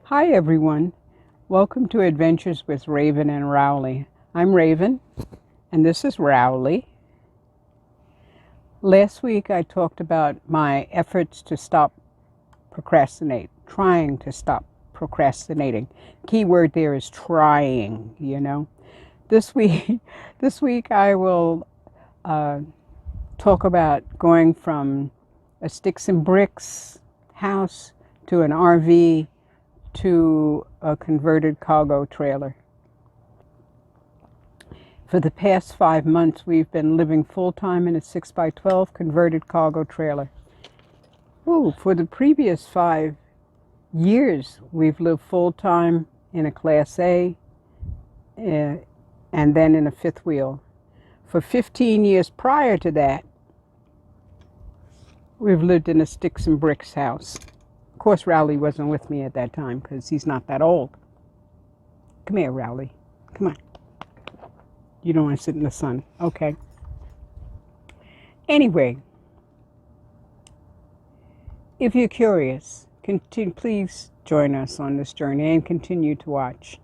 Hi everyone, welcome to Adventures with Raven and Rowley. I'm Raven and this is Rowley. Last week I talked about my efforts to stop trying to stop procrastinating. Key word there is trying, you know. This week I will talk about going from a sticks and bricks house to an RV to a converted cargo trailer. For the past 5 months, we've been living full-time in a 6x12 converted cargo trailer. For the previous 5 years, we've lived full-time in a Class A and then in a fifth wheel. For 15 years prior to that, we've lived in a sticks and bricks house. Of course, Rowley wasn't with me at that time because he's not that old. Come here, Rowley. Come on. You don't want to sit in the sun. Okay. Anyway, if you're curious, please join us on this journey and continue to watch.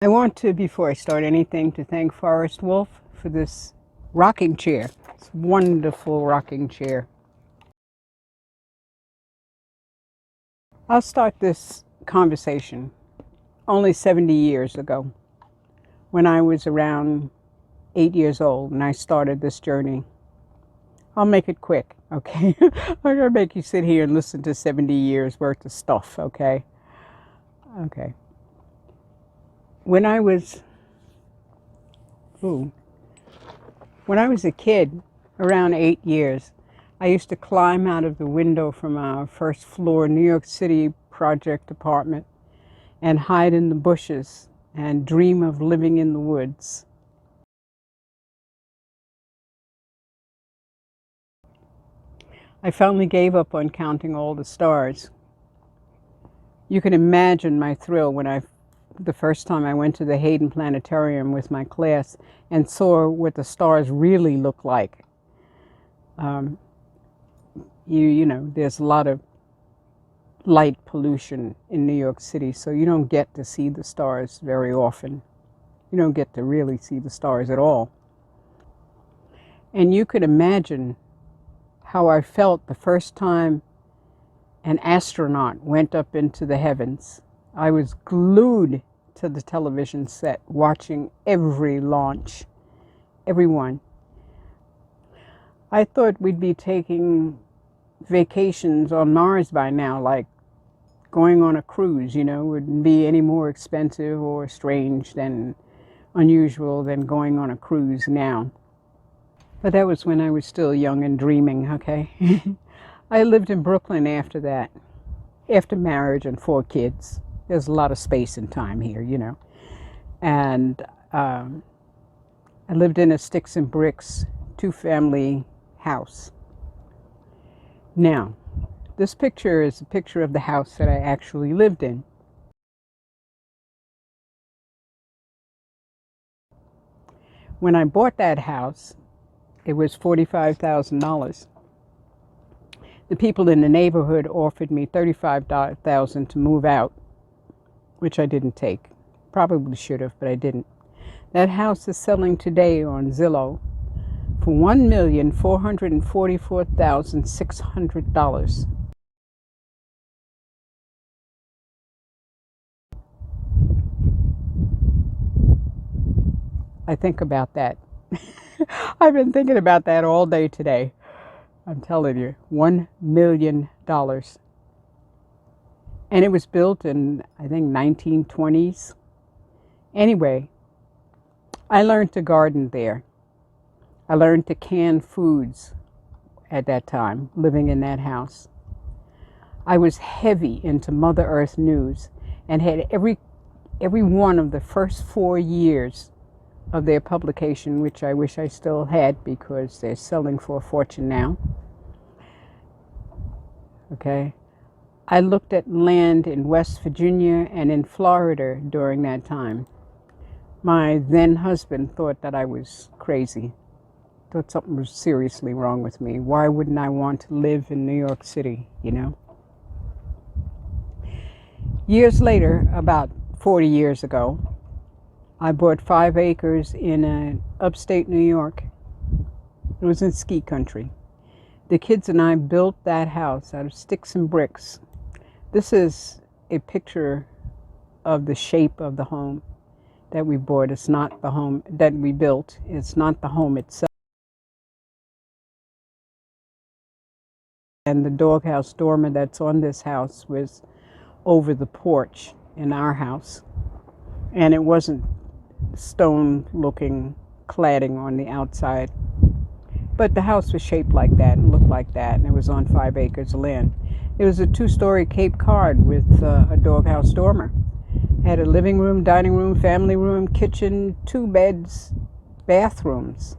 I want to, before I start anything, to thank Forrest Wolf for this rocking chair. It's a wonderful rocking chair. I'll start this conversation only 70 years ago, when I was around 8 years old and I started this journey. I'll make it quick, okay? I'm going to make you sit here and listen to 70 years worth of stuff, okay? Okay. When I was a kid, around 8 years, I used to climb out of the window from our first floor New York City project apartment and hide in the bushes and dream of living in the woods. I finally gave up on counting all the stars. You can imagine my thrill when the first time I went to the Hayden Planetarium with my class and saw what the stars really look like. You know, there's a lot of light pollution in New York City, so you don't get to see the stars very often. You don't get to really see the stars at all. And you could imagine how I felt the first time an astronaut went up into the heavens. I was glued to the television set, watching every launch, every one. I thought we'd be taking vacations on Mars by now, like going on a cruise, you know, wouldn't be any more expensive or strange than unusual than going on a cruise now. But that was when I was still young and dreaming, okay? I lived in Brooklyn after that, after marriage and 4 kids. There's a lot of space and time here, you know. And I lived in a sticks and bricks 2-family house. Now, this picture is a picture of the house that I actually lived in. When I bought that house, it was $45,000. The people in the neighborhood offered me $35,000 to move out, which I didn't take. Probably should have, but I didn't. That house is selling today on Zillow for $1,444,600. I think about that. I've been thinking about that all day today. I'm telling you, $1 million. And it was built in, I think, 1920s. Anyway, I learned to garden there. I learned to can foods at that time, living in that house. I was heavy into Mother Earth news and had every one of the first 4 years of their publication, which I wish I still had because they're selling for a fortune now. Okay. I looked at land in West Virginia and in Florida during that time. My then husband thought that I was crazy, thought something was seriously wrong with me. Why wouldn't I want to live in New York City, you know? Years later, about 40 years ago, I bought 5 acres in upstate New York. It was in ski country. The kids and I built that house out of sticks and bricks. This is a picture of the shape of the home that we bought. It's not the home that we built. It's not the home itself. And the doghouse dormer that's on this house was over the porch in our house. And it wasn't stone-looking cladding on the outside. But the house was shaped like that and looked like that, and it was on 5 acres of land. It was a 2-story Cape Cod with a doghouse dormer. Had a living room, dining room, family room, kitchen, 2 beds, bathrooms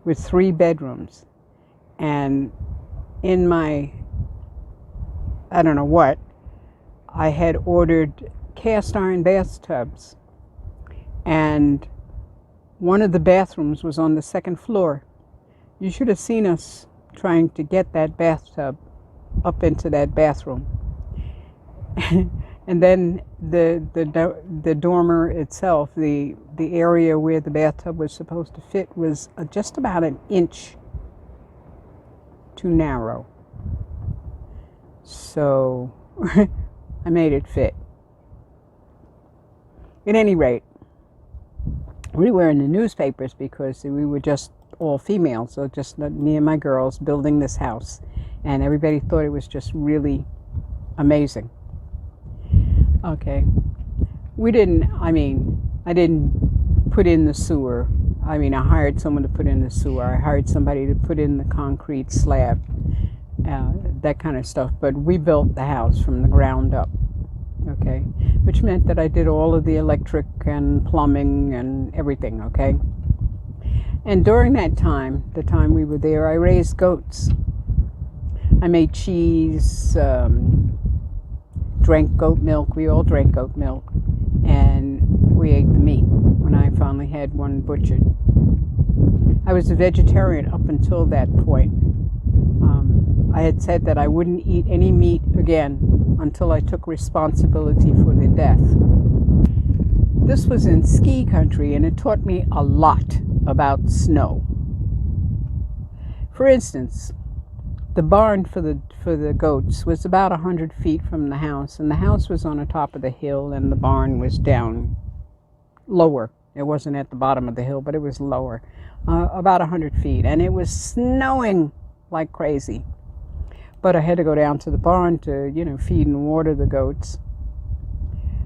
with 3 bedrooms. And in my, I don't know what, I had ordered cast iron bathtubs. And one of the bathrooms was on the 2nd floor. You should have seen us trying to get that bathtub up into that bathroom. And then the dormer itself, the area where the bathtub was supposed to fit was just about an inch too narrow. So I made it fit. At any rate, we were in the newspapers because we were just all female, so just me and my girls building this house, and everybody thought it was just really amazing. Okay, I didn't put in the sewer. I hired someone to put in the sewer. I hired somebody to put in the concrete slab, that kind of stuff, but we built the house from the ground up. Okay, which meant that I did all of the electric and plumbing and everything, okay? And during that time, the time we were there, I raised goats. I made cheese, drank goat milk. We all drank goat milk. And we ate the meat when I finally had one butchered. I was a vegetarian up until that point. I had said that I wouldn't eat any meat again until I took responsibility for their death. This was in ski country, and it taught me a lot about snow. For instance, the barn for the goats was about 100 feet from the house, and the house was on the top of the hill, and the barn was down lower. It wasn't at the bottom of the hill, but it was lower, about 100 feet, and it was snowing like crazy. But I had to go down to the barn to, feed and water the goats.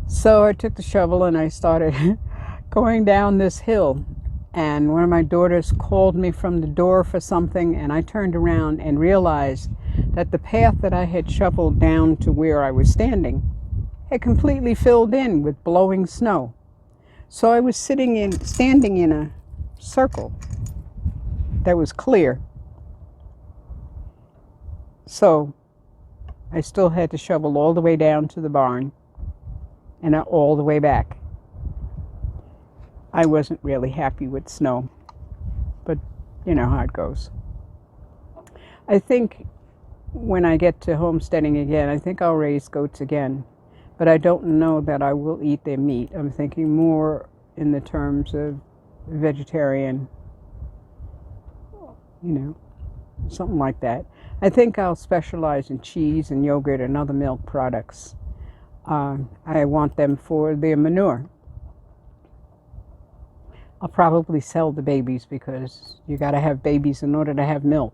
So I took the shovel and I started going down this hill. And one of my daughters called me from the door for something, and I turned around and realized that the path that I had shoveled down to where I was standing had completely filled in with blowing snow. So I was standing in a circle that was clear. So I still had to shovel all the way down to the barn and all the way back. I wasn't really happy with snow, but you know how it goes. I think when I get to homesteading again, I think I'll raise goats again, but I don't know that I will eat their meat. I'm thinking more in the terms of vegetarian, something like that. I think I'll specialize in cheese and yogurt and other milk products. I want them for their manure. I'll probably sell the babies because you got to have babies in order to have milk,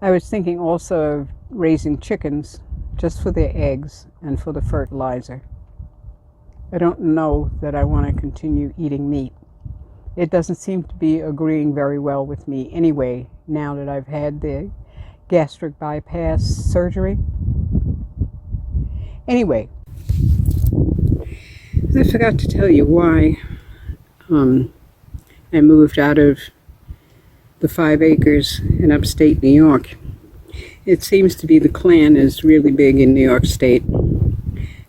I was thinking also of raising chickens just for their eggs and for the fertilizer. I don't know that I want to continue eating meat. It doesn't seem to be agreeing very well with me anyway, now that I've had the gastric bypass surgery. Anyway, I forgot to tell you why I moved out of the 5 acres in upstate New York. It seems to be the Klan is really big in New York State.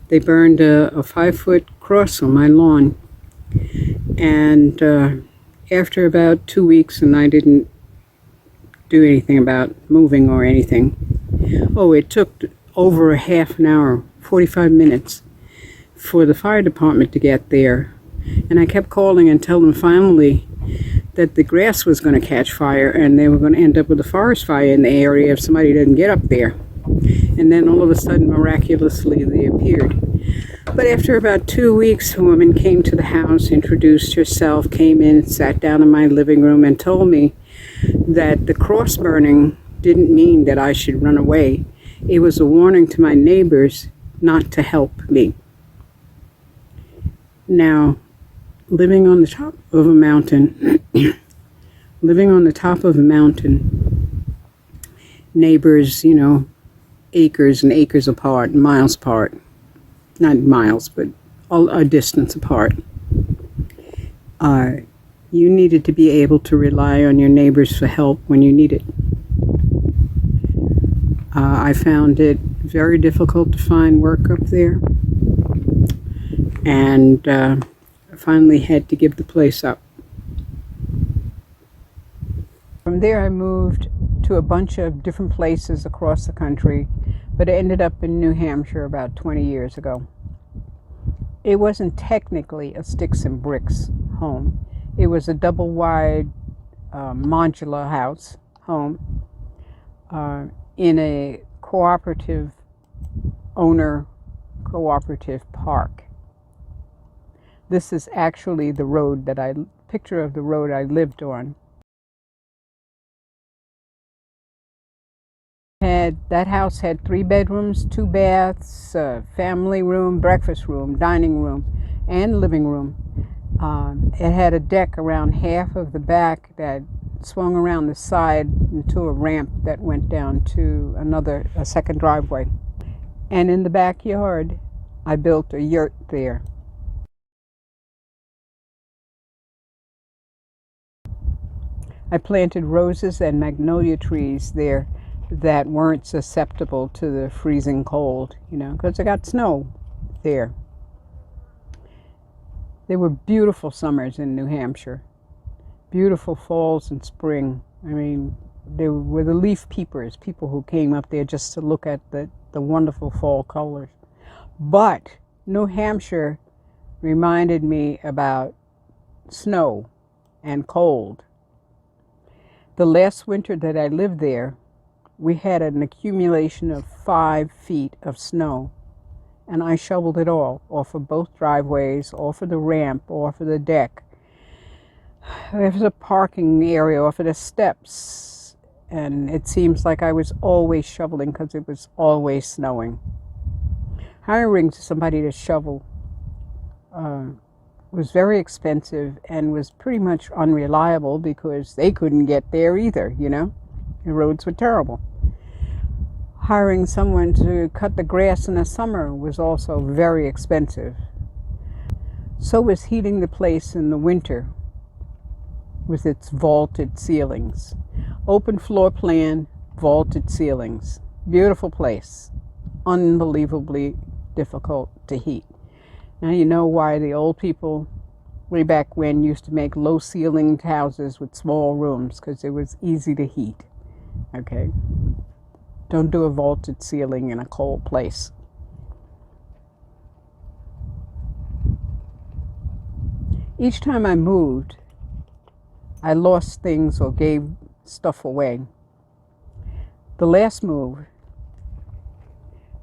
They burned a 5-foot cross on my lawn. And after about 2 weeks, and I didn't do anything about moving or anything. Oh, it took over a half an hour, 45 minutes, for the fire department to get there. And I kept calling and telling them finally that the grass was going to catch fire and they were going to end up with a forest fire in the area if somebody didn't get up there. And then all of a sudden, miraculously, they appeared. But after about 2 weeks, a woman came to the house, introduced herself, came in, sat down in my living room and told me that the cross burning didn't mean that I should run away. It was a warning to my neighbors not to help me. Now, living on the top of a mountain, neighbors, you know, acres and acres apart, miles apart. Not miles, but a distance apart. You needed to be able to rely on your neighbors for help when you need it. I found it very difficult to find work up there, and finally had to give the place up. From there I moved to a bunch of different places across the country, but I ended up in New Hampshire about 20 years ago. It wasn't technically a sticks and bricks home. It was a double-wide modular house home in a cooperative park. This is actually the road picture of the road I lived on. That house had 3 bedrooms, 2 baths, family room, breakfast room, dining room, and living room. It had a deck around half of the back that swung around the side into a ramp that went down to a second driveway. And in the backyard, I built a yurt there. I planted roses and magnolia trees there that weren't susceptible to the freezing cold, you know, because I got snow there. There were beautiful summers in New Hampshire, beautiful falls and spring. I mean, there were the leaf peepers, people who came up there just to look at the wonderful fall colors. But New Hampshire reminded me about snow and cold. The last winter that I lived there, we had an accumulation of 5 feet of snow, and I shoveled it all off of both driveways, off of the ramp, off of the deck. There was a parking area off of the steps, and it seems like I was always shoveling because it was always snowing. Hiring somebody to shovel was very expensive and was pretty much unreliable because they couldn't get there either, you know? The roads were terrible. Hiring someone to cut the grass in the summer was also very expensive. So was heating the place in the winter with its vaulted ceilings. Open floor plan, vaulted ceilings. Beautiful place. Unbelievably difficult to heat. Now you know why the old people way back when used to make low ceilinged houses with small rooms, because it was easy to heat. Okay? Don't do a vaulted ceiling in a cold place. Each time I moved, I lost things or gave stuff away. The last move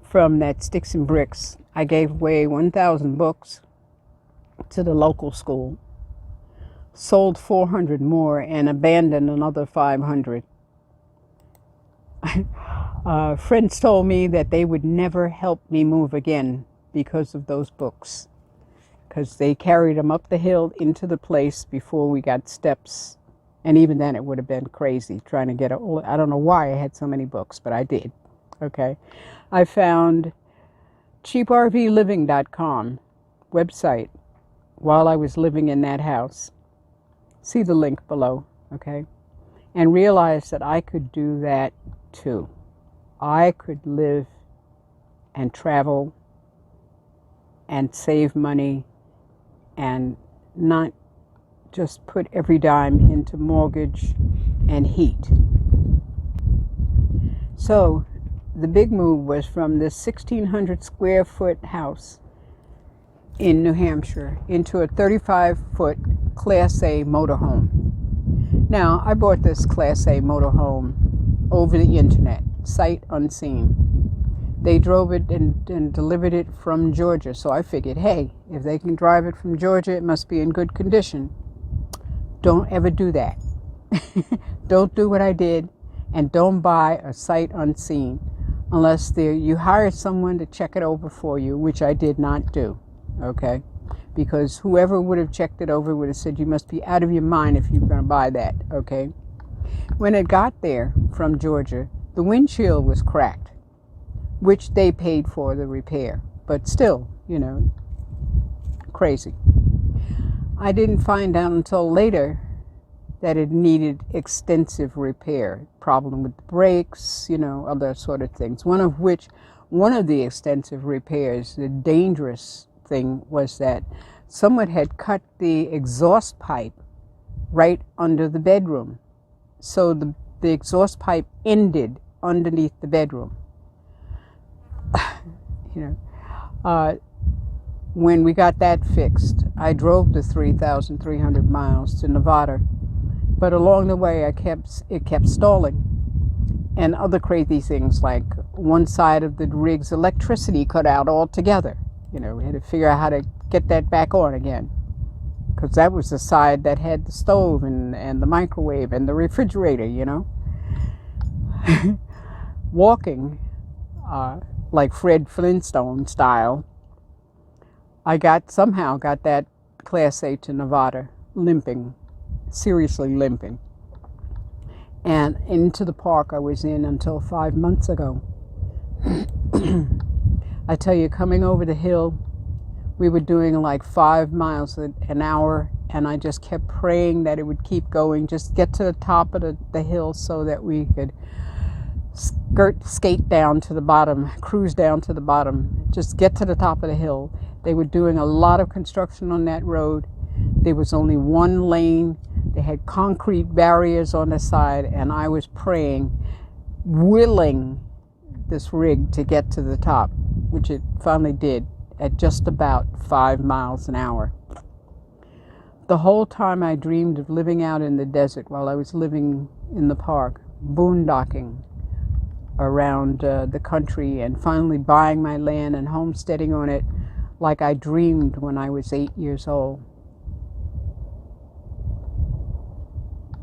from that Sticks and Bricks, I gave away 1,000 books to the local school, sold 400 more, and abandoned another 500. Friends told me that they would never help me move again because of those books, because they carried them up the hill into the place before we got steps, and even then it would have been crazy trying to get all. I don't know why I had so many books, but I did. Okay, I found cheaprvliving.com website while I was living in that house. See the link below, okay? And realized that I could do that too. I could live and travel and save money and not just put every dime into mortgage and heat. So the big move was from this 1,600 square foot house in New Hampshire into a 35-foot Class A motorhome. Now, I bought this Class A motorhome over the internet, sight unseen. They drove it and delivered it from Georgia, so I figured, hey, if they can drive it from Georgia, it must be in good condition. Don't ever do that. Don't do what I did, and don't buy a sight unseen unless you hire someone to check it over for you, which I did not do, okay? Because whoever would have checked it over would have said, you must be out of your mind if you're going to buy that, okay? When it got there from Georgia, the windshield was cracked, which they paid for the repair, but still, you know, crazy. I didn't find out until later that it needed extensive repair. Problem with the brakes, you know, other sort of things. One of the extensive repairs, the dangerous thing, was that someone had cut the exhaust pipe right under the bedroom. So the exhaust pipe ended underneath the bedroom. You know, when we got that fixed, I drove the 3,300 miles to Nevada. But along the way, it kept stalling. And other crazy things, like one side of the rig's electricity cut out altogether. You know, we had to figure out how to get that back on again. Because that was the side that had the stove and the microwave and the refrigerator, you know. Walking, like Fred Flintstone style, I somehow got that Class A to Nevada, limping. Seriously limping. And into the park I was in until 5 months ago. I tell you, coming over the hill, we were doing like 5 miles an hour, and I just kept praying that it would keep going, just get to the top of the hill so that we could skate down to the bottom, cruise down to the bottom, just get to the top of the hill. They were doing a lot of construction on that road. There was only one lane. They had concrete barriers on the side, and I was praying, willing this rig to get to the top, which it finally did at just about 5 miles an hour. The whole time I dreamed of living out in the desert while I was living in the park, boondocking around the country, and finally buying my land and homesteading on it like I dreamed when I was 8 years old.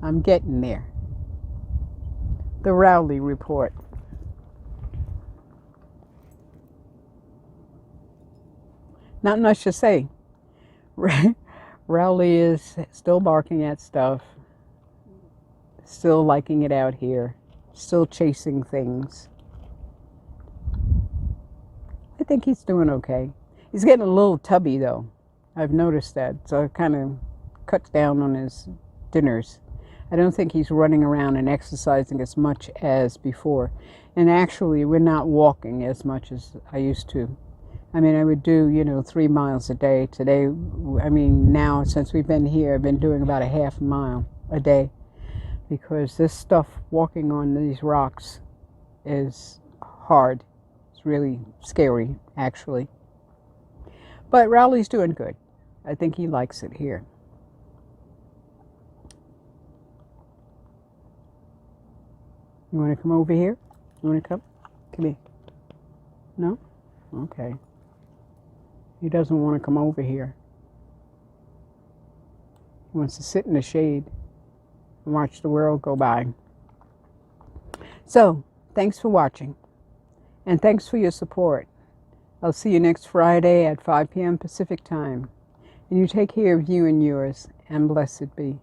I'm getting there. The Rowley Report. Not much to say. Rowley is still barking at stuff, still liking it out here, still chasing things. I think he's doing okay. He's getting a little tubby though. I've noticed that, so it kind of cuts down on his dinners. I don't think he's running around and exercising as much as before. And actually, we're not walking as much as I used to. I mean, I would do, 3 miles a day. Today, now, since we've been here, I've been doing about a half mile a day. Because this stuff, walking on these rocks, is hard. It's really scary, actually. But Rowley's doing good. I think he likes it here. You want to come over here? You want to come? Come here. No? Okay. He doesn't want to come over here. He wants to sit in the shade and watch the world go by. So, thanks for watching. And thanks for your support. I'll see you next Friday at 5 p.m. Pacific time. And you take care of you and yours, and blessed be.